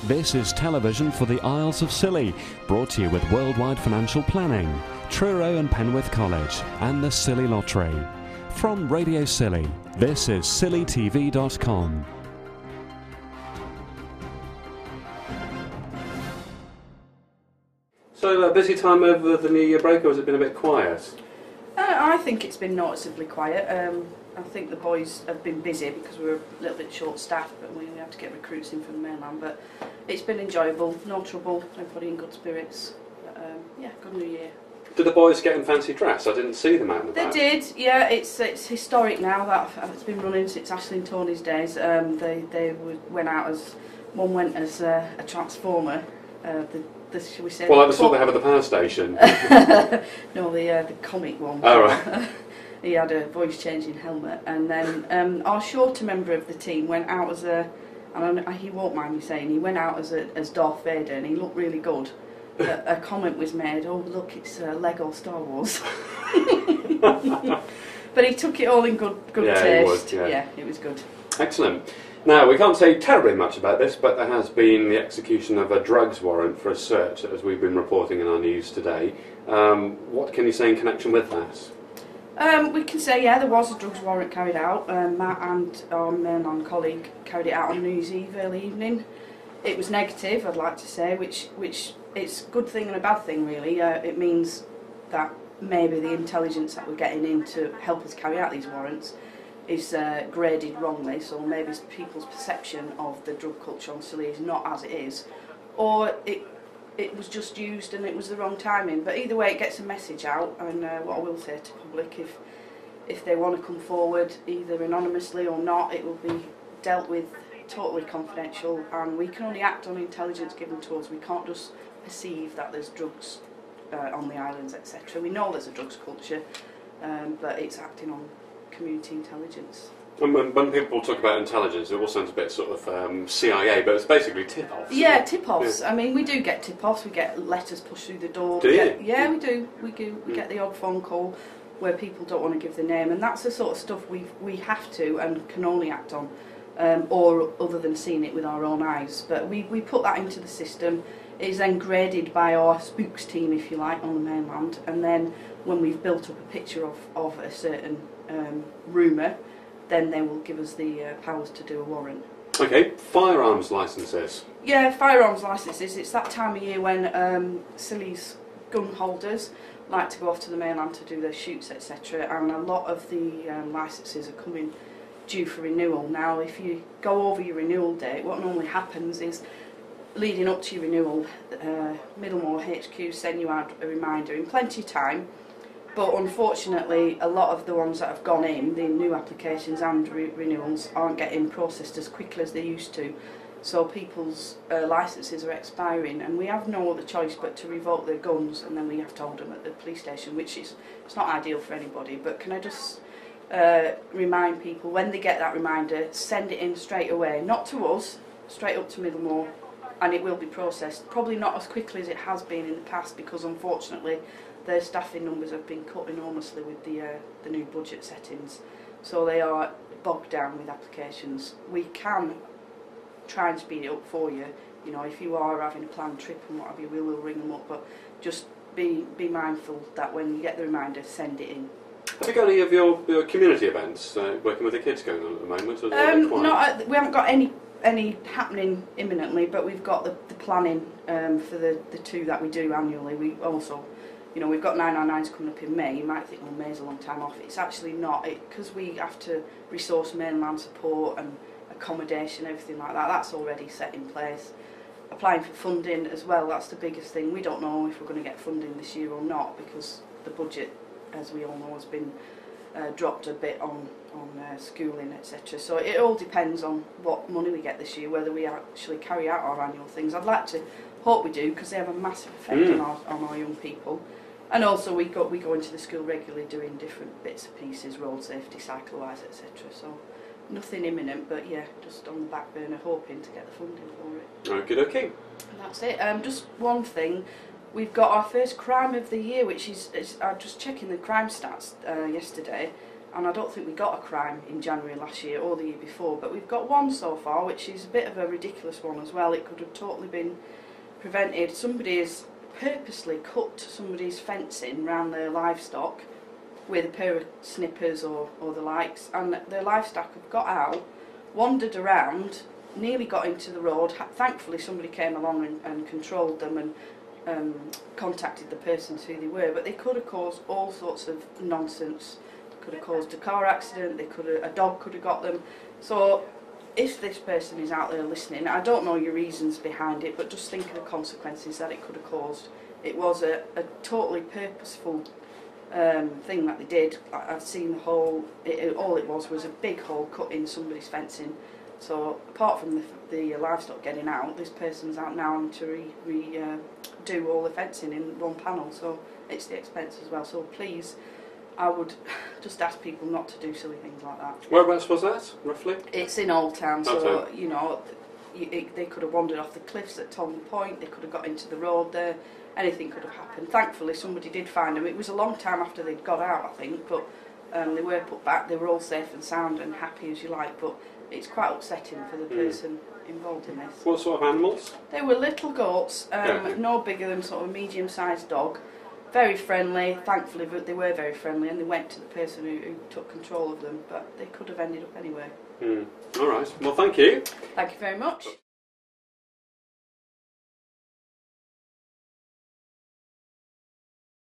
This is television for the Isles of Scilly, brought to you with Worldwide Financial Planning, Truro and Penwith College, and the Scilly Lottery. From Radio Scilly, this is scillytv.com. So, a busy time over the New Year break, or has it been a bit quiet? I think it's been noticeably quiet. I think the boys have been busy because we were a little bit short-staffed, but we had to get recruits in from the mainland. But it's been enjoyable, no trouble, everybody in good spirits. But, yeah, good New Year. Did the boys get in fancy dress? I didn't see them out and about. They did, yeah. It's historic now. That it's been running since Ashley and Tony's days. They went out as one went as a transformer. Shall we say? Well, like the sort they have at the power station. No, the comic one. Oh, right. He had a voice-changing helmet, and then our shorter member of the team went out as and he won't mind me saying, he went out as Darth Vader, and he looked really good. A comment was made, "Oh look, it's Lego Star Wars." But he took it all in good taste. Yeah, it was good. Excellent. Now, we can't say terribly much about this, but there has been the execution of a drugs warrant for a search, as we've been reporting in our news today. What can you say in connection with that? We can say, yeah, there was a drugs warrant carried out. Matt and our mainland colleague carried it out on New Year's Eve early evening. It was negative, I'd like to say, which it's a good thing and a bad thing, really. It means that maybe the intelligence that we're getting in to help us carry out these warrants is graded wrongly, so maybe people's perception of the drug culture on Scilly is not as it is, or it was just used and it was the wrong timing. But either way, it gets a message out, and what I will say to public, if they want to come forward, either anonymously or not, it will be dealt with totally confidential, and we can only act on intelligence given to us. We can't just perceive that there's drugs on the islands, etc. We know there's a drugs culture, but it's acting on community intelligence. When people talk about intelligence, it all sounds a bit sort of CIA, but it's basically tip-offs. Yeah, tip-offs. Yeah. I mean, we do get tip-offs. We get letters pushed through the door. Do you? Yeah, we do. We get the odd phone call where people don't want to give their name, and that's the sort of stuff we have to and can only act on, or other than seeing it with our own eyes. But we put that into the system. It is then graded by our spooks team, if you like, on the mainland, and then when we've built up a picture of a certain rumour, then they will give us the powers to do a warrant. Okay, firearms licences. Yeah, firearms licences. It's that time of year when Scilly's gun holders like to go off to the mainland to do their shoots, etc. And a lot of the licences are coming due for renewal. Now, if you go over your renewal date, what normally happens is, leading up to your renewal, Middlemore HQ send you out a reminder in plenty of time. But unfortunately, a lot of the ones that have gone in, the new applications and renewals, aren't getting processed as quickly as they used to. So people's licences are expiring, and we have no other choice but to revoke their guns, and then we have to hold them at the police station, which is it's not ideal for anybody. But can I just remind people, when they get that reminder, send it in straight away, not to us, straight up to Middlemore, and it will be processed. Probably not as quickly as it has been in the past, because unfortunately their staffing numbers have been cut enormously with the new budget settings, so they are bogged down with applications. We can try and speed it up for you. You know, if you are having a planned trip and what have you, we will ring them up, but just be mindful that when you get the reminder, send it in. Have you got any of your community events working with the kids going on at the moment? Or we haven't got any happening imminently, but we've got the planning for the two that we do annually. We also, you know, we've got 999s coming up in May. You might think, well, May's a long time off. It's actually not, because we have to resource mainland support and accommodation, everything like that. That's already set in place. Applying for funding as well, that's the biggest thing. We don't know if we're going to get funding this year or not, because the budget, as we all know, has been dropped a bit on schooling, etc. So it all depends on what money we get this year, whether we actually carry out our annual things. I'd like to hope we do, because they have a massive effect on our young people. And also we go into the school regularly doing different bits and pieces, road safety, cycle wise, etc. So nothing imminent, but yeah, just on the back burner, hoping to get the funding for it. Okay, okay. And that's it. Just one thing. We've got our first crime of the year, which is I'm just checking the crime stats yesterday, and I don't think we got a crime in January last year or the year before, but we've got one so far, which is a bit of a ridiculous one as well. It could have totally been prevented. Somebody has purposely cut somebody's fencing around their livestock with a pair of snippers or the likes, and their livestock have got out, wandered around, nearly got into the road. Thankfully somebody came along and controlled them and contacted the persons who they were, but they could have caused all sorts of nonsense. They could have caused a car accident, a dog could have got them. So if this person is out there listening, I don't know your reasons behind it, but just think of the consequences that it could have caused. It was a totally purposeful thing that they did. I've seen the whole, all it was a big hole cut in somebody's fencing. So apart from the livestock getting out, this person's out now having to redo all the fencing in one panel, so it's the expense as well. So please, I would just ask people not to do silly things like that. Whereabouts was that, roughly? It's in Old Town, so Old Town. you know, they could have wandered off the cliffs at Tom Point, they could have got into the road there, anything could have happened. Thankfully somebody did find them. It was a long time after they'd got out, I think, but they were put back. They were all safe and sound and happy as you like, but it's quite upsetting for the person involved in this. What sort of animals? They were little goats, no bigger than sort of a medium-sized dog. Very friendly, thankfully they were very friendly, and they went to the person who took control of them, but they could have ended up anyway. All right, well thank you. Thank you very much.